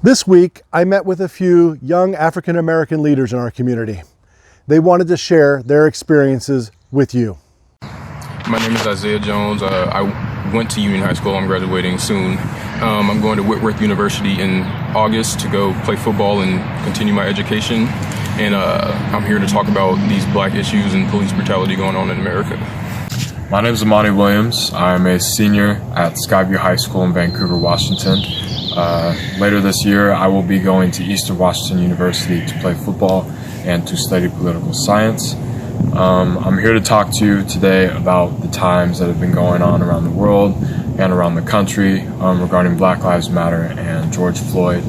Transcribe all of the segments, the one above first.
This week, I met with a few young African American leaders in our community. They wanted to share their experiences with you. My name is Isaiah Jones. I went to Union High School. I'm graduating soon. I'm going to Whitworth University in August to go play football and continue my education. And I'm here to talk about these black issues and police brutality going on in America. My name is Ahmani Williams. I'm a senior at Skyview High School in Vancouver, Washington. Later this year, I will be going to Eastern Washington University to play football and to study political science. I'm here to talk to you today about the times that have been going on around the world and around the country regarding Black Lives Matter and George Floyd.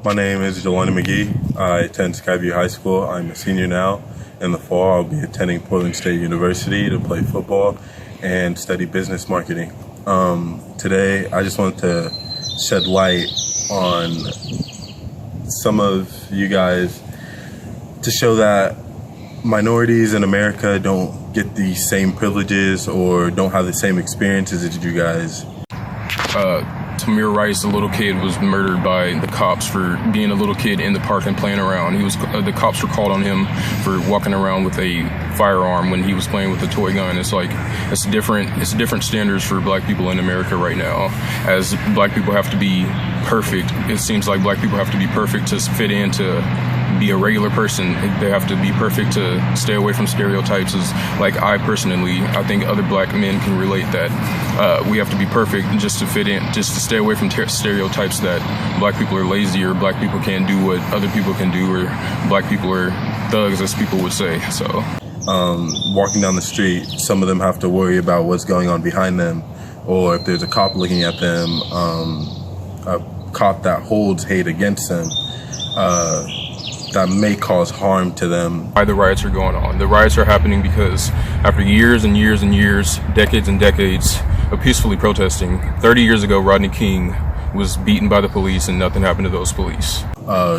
My name is Jalynnee. I attend Skyview High School. I'm a senior now. In the fall, I'll be attending Portland State University to play football and study business marketing. Today, I just wanted to shed light on some of you guys to show that minorities in America don't get the same privileges or don't have the same experiences as you guys. Tamir Rice, a little kid, was murdered by the cops for being a little kid in the park and playing around. The cops were called on him for walking around with a firearm when he was playing with a toy gun. It's different standards for black people in America right now. As black people have to be perfect, it seems like black people have to be perfect to fit in, to be a regular person. They have to be perfect to stay away from stereotypes. I think other black men can relate that we have to be perfect just to fit in, just to stay away from stereotypes that black people are lazy or black people can't do what other people can do or black people are thugs, as people would say. So walking down the street, some of them have to worry about what's going on behind them, or if there's a cop looking at them, a cop that holds hate against them, that may cause harm to them. Why the riots are going on. The riots are happening because after years and years and years, decades and decades of peacefully protesting, 30 years ago, Rodney King was beaten by the police and nothing happened to those police.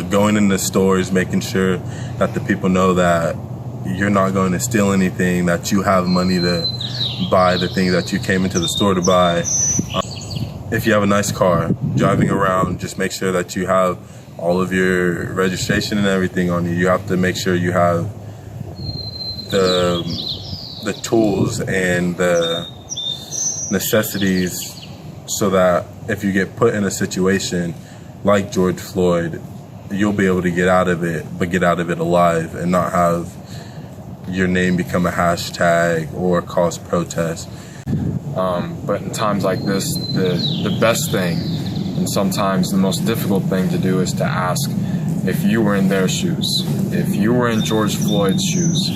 Going into stores, making sure that the people know that you're not going to steal anything, that you have money to buy the thing that you came into the store to buy. If you have a nice car, driving around, just make sure that you have all of your registration and everything on you. You have to make sure you have the tools and the necessities so that if you get put in a situation like George Floyd, you'll be able to get out of it, but get out of it alive and not have your name become a hashtag or cause protests. But in times like this, the best thing and sometimes the most difficult thing to do is to ask, if you were in their shoes, if you were in George Floyd's shoes,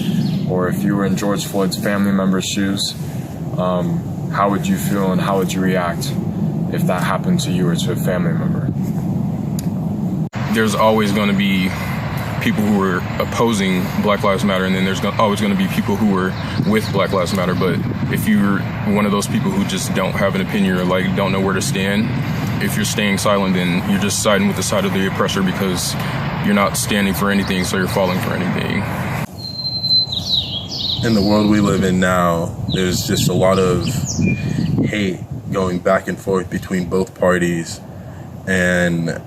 or if you were in George Floyd's family member's shoes, how would you feel and how would you react if that happened to you or to a family member? There's always going to be people who are opposing Black Lives Matter, and then there's always going to be people who are with Black Lives Matter. But if you're one of those people who just don't have an opinion or don't know where to stand, if you're staying silent, then you're just siding with the side of the oppressor because you're not standing for anything, so you're falling for anything. In the world we live in now, there's just a lot of hate going back and forth between both parties. And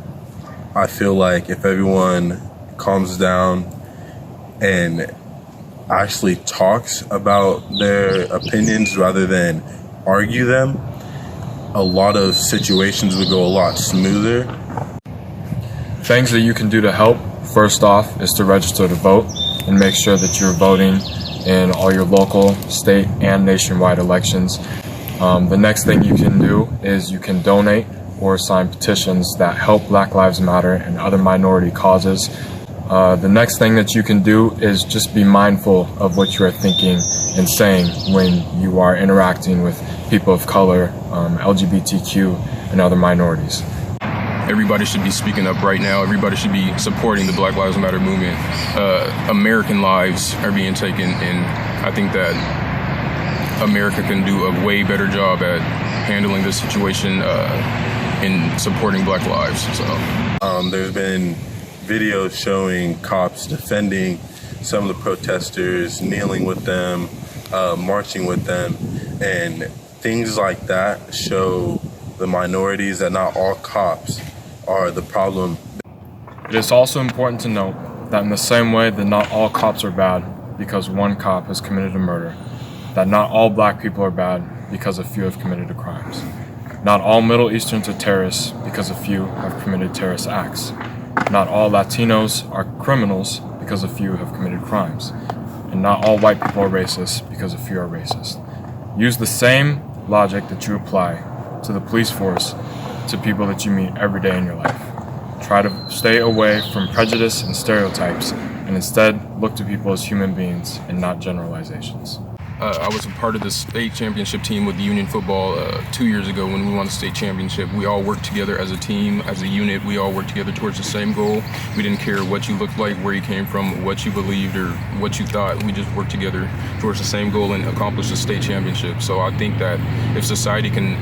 I feel like if everyone calms down and actually talks about their opinions rather than argue them, a lot of situations would go a lot smoother. Things that you can do to help, first off, is to register to vote and make sure that you're voting in all your local, state, and nationwide elections. The next thing you can do is you can donate or sign petitions that help Black Lives Matter and other minority causes. The next thing that you can do is just be mindful of what you are thinking and saying when you are interacting with people of color, LGBTQ, and other minorities. Everybody should be speaking up right now. Everybody should be supporting the Black Lives Matter movement. American lives are being taken, and I think that America can do a way better job at handling this situation in supporting Black lives. So there's been videos showing cops defending some of the protesters, kneeling with them, marching with them, and things like that show the minorities that not all cops are the problem It is also important to note that in the same way that not all cops are bad because one cop has committed a murder, that not all black people are bad because a few have committed crimes. Not all Middle Easterns are terrorists because a few have committed terrorist acts. Not all Latinos are criminals because a few have committed crimes. And not all white people are racist because a few are racist. Use the same logic that you apply to the police force to people that you meet every day in your life. Try to stay away from prejudice and stereotypes and instead look to people as human beings and not generalizations. I was a part of the state championship team with Union football 2 years ago when we won the state championship. We all worked together as a team, as a unit. We all worked together towards the same goal. We didn't care what you looked like, where you came from, what you believed, or what you thought. We just worked together towards the same goal and accomplished the state championship. So I think that if society can,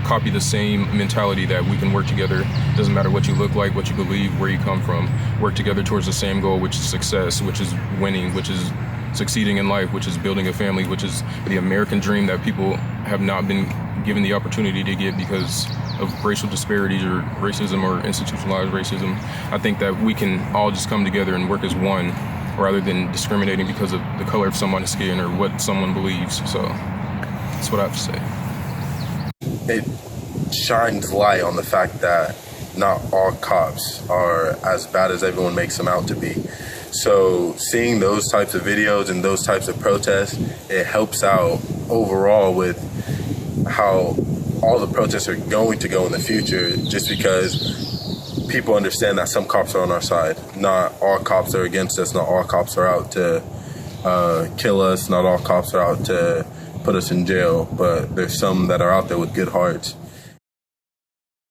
copy the same mentality that we can work together, doesn't matter what you look like, what you believe, where you come from, work together towards the same goal, which is success, which is winning, which is succeeding in life, which is building a family, which is the American dream that people have not been given the opportunity to get because of racial disparities or racism or institutionalized racism. I think that we can all just come together and work as one rather than discriminating because of the color of someone's skin or what someone believes. So that's what I have to say. It shines light on the fact that not all cops are as bad as everyone makes them out to be. So seeing those types of videos and those types of protests, it helps out overall with how all the protests are going to go in the future, just because people understand that some cops are on our side. Not all cops are against us. Not all cops are out to kill us. Not all cops are out to put us in jail. But there's some that are out there with good hearts